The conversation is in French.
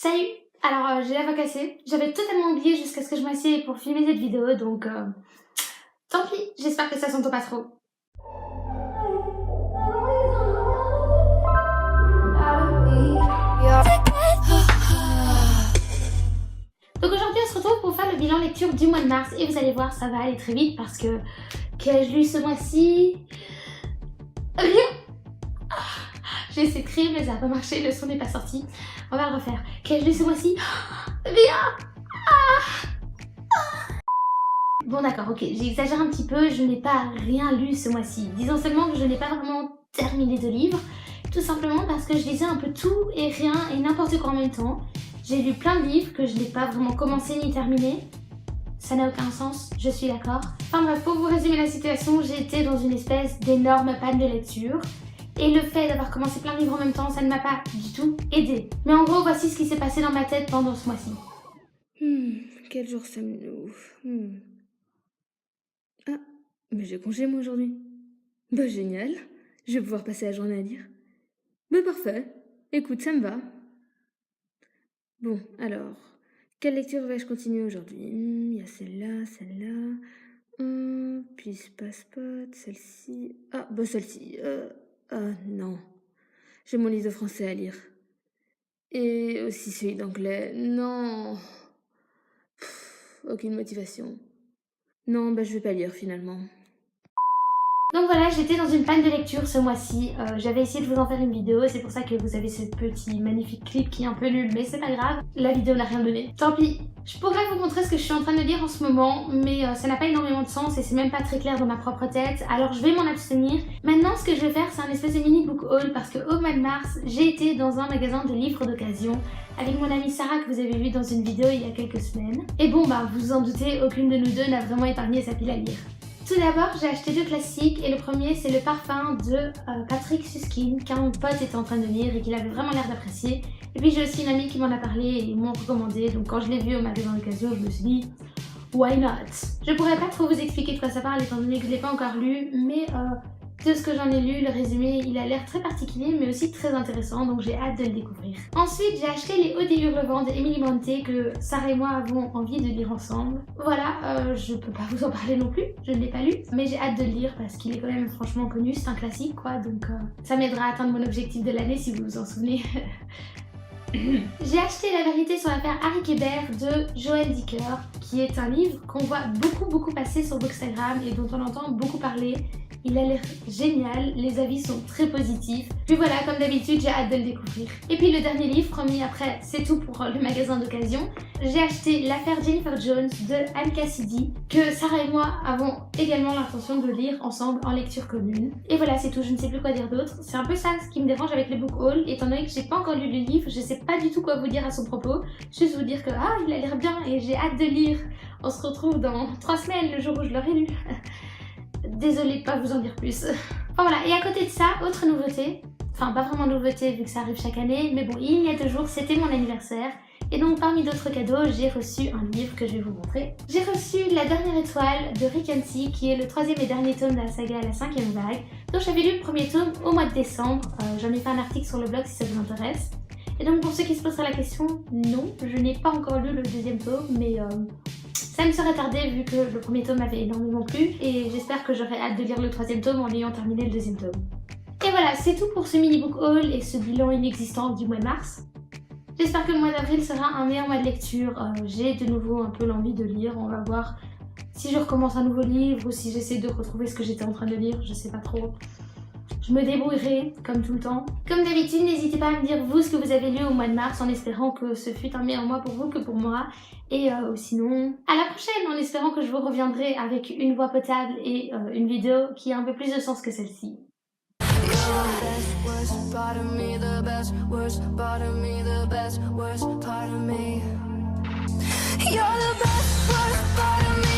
Salut! Alors j'ai la voix cassée, j'avais totalement oublié jusqu'à ce que je m'assieds pour filmer cette vidéo, donc tant pis, j'espère que ça s'entend pas trop. Donc aujourd'hui on se retrouve pour faire le bilan lecture du mois de mars et vous allez voir ça va aller très vite parce que qu'ai-je lu ce mois-ci? Rien! J'ai essayé de crier mais ça n'a pas marché, le son n'est pas sorti. On va le refaire. Qu'ai-je lu ce mois-ci? Rien! Bon d'accord, ok, j'exagère un petit peu, je n'ai pas rien lu ce mois-ci. Disons seulement que je n'ai pas vraiment terminé de livres, tout simplement parce que je lisais un peu tout et rien et n'importe quoi en même temps. J'ai lu plein de livres que je n'ai pas vraiment commencé ni terminé. Ça n'a aucun sens, je suis d'accord. Enfin bref, pour vous résumer la situation, j'ai été dans une espèce d'énorme panne de lecture. Et le fait d'avoir commencé plein de livres en même temps, ça ne m'a pas du tout aidé. Mais en gros, voici ce qui s'est passé dans ma tête pendant ce mois-ci. Quel jour sommes-nous? Ah, mais j'ai congé moi aujourd'hui. Bah génial, je vais pouvoir passer la journée à lire. Bah parfait, écoute, ça me va. Bon, alors, quelle lecture vais-je continuer aujourd'hui? Il y a celle-là, puis Passport, celle-ci... Ah, bah celle-ci, ah non, j'ai mon livre de français à lire. Et aussi celui d'anglais, non. Aucune motivation. Non, bah je vais pas lire finalement. Donc voilà, j'étais dans une panne de lecture ce mois-ci. J'avais essayé de vous en faire une vidéo, c'est pour ça que vous avez ce petit magnifique clip qui est un peu nul, mais c'est pas grave, la vidéo n'a rien donné. Tant pis. Je pourrais vous montrer ce que je suis en train de lire en ce moment, mais ça n'a pas énormément de sens et c'est même pas très clair dans ma propre tête, alors je vais m'en abstenir. Maintenant, ce que je vais faire, c'est un espèce de mini book haul parce qu'au mois de mars, j'ai été dans un magasin de livres d'occasion avec mon amie Sarah que vous avez vu dans une vidéo il y a quelques semaines. Et bon, bah vous vous en doutez, aucune de nous deux n'a vraiment épargné sa pile à lire. Tout d'abord, j'ai acheté deux classiques et le premier c'est le parfum de Patrick Süskind qu'un pote était en train de lire et qu'il avait vraiment l'air d'apprécier. Et puis j'ai aussi une amie qui m'en a parlé et ils m'ont recommandé, donc quand je l'ai vu au magasin d'occasion, je me suis dit why not? Je pourrais pas trop vous expliquer de quoi ça parle étant donné que je l'ai pas encore lu, mais de ce que j'en ai lu, le résumé, il a l'air très particulier mais aussi très intéressant, donc j'ai hâte de le découvrir. Ensuite, j'ai acheté Les Hauts des Hurlevents de Emily Brontë que Sarah et moi avons envie de lire ensemble. Voilà, je peux pas vous en parler non plus, je ne l'ai pas lu, mais j'ai hâte de le lire parce qu'il est quand même franchement connu, c'est un classique quoi, donc ça m'aidera à atteindre mon objectif de l'année si vous vous en souvenez. J'ai acheté La vérité sur l'affaire Harry Kéber de Joël Dicker, qui est un livre qu'on voit beaucoup passer sur Bookstagram et dont on entend beaucoup parler. Il a l'air génial, les avis sont très positifs. Puis voilà, comme d'habitude, j'ai hâte de le découvrir. Et puis le dernier livre, promis après, c'est tout pour le magasin d'occasion. J'ai acheté L'affaire Jennifer Jones de Anne Cassidy, que Sarah et moi avons également l'intention de lire ensemble en lecture commune. Et voilà, c'est tout, je ne sais plus quoi dire d'autre. C'est un peu ça ce qui me dérange avec le book haul, étant donné que j'ai pas encore lu le livre, je sais pas du tout quoi vous dire à son propos. Juste vous dire que il a l'air bien et j'ai hâte de lire. On se retrouve dans 3 semaines, le jour où je l'aurai lu. Désolée de pas vous en dire plus. Enfin voilà, et à côté de ça, autre nouveauté, enfin pas vraiment nouveauté vu que ça arrive chaque année, mais bon, il y a 2 jours, c'était mon anniversaire. Et donc parmi d'autres cadeaux, j'ai reçu un livre que je vais vous montrer. J'ai reçu La dernière étoile de Rick Yancey, qui est le 3e et dernier tome de la saga La 5e vague, dont j'avais lu le premier tome au mois de décembre. J'en ai fait un article sur le blog si ça vous intéresse. Et donc pour ceux qui se poseraient la question, non, je n'ai pas encore lu le 2e tome, mais ça me serait tardé vu que le premier tome m'avait énormément plu et j'espère que j'aurai hâte de lire le 3e tome en ayant terminé le 2e tome. Et voilà, c'est tout pour ce mini book haul et ce bilan inexistant du mois de mars. J'espère que le mois d'avril sera un meilleur mois de lecture. J'ai de nouveau un peu l'envie de lire, on va voir si je recommence un nouveau livre ou si j'essaie de retrouver ce que j'étais en train de lire, je sais pas trop. Je me débrouillerai, comme tout le temps. Comme d'habitude, n'hésitez pas à me dire vous ce que vous avez lu au mois de mars en espérant que ce fut un meilleur mois pour vous que pour moi. Et sinon, à la prochaine en espérant que je vous reviendrai avec une voix potable et une vidéo qui a un peu plus de sens que celle-ci. You're the best, worst part of me.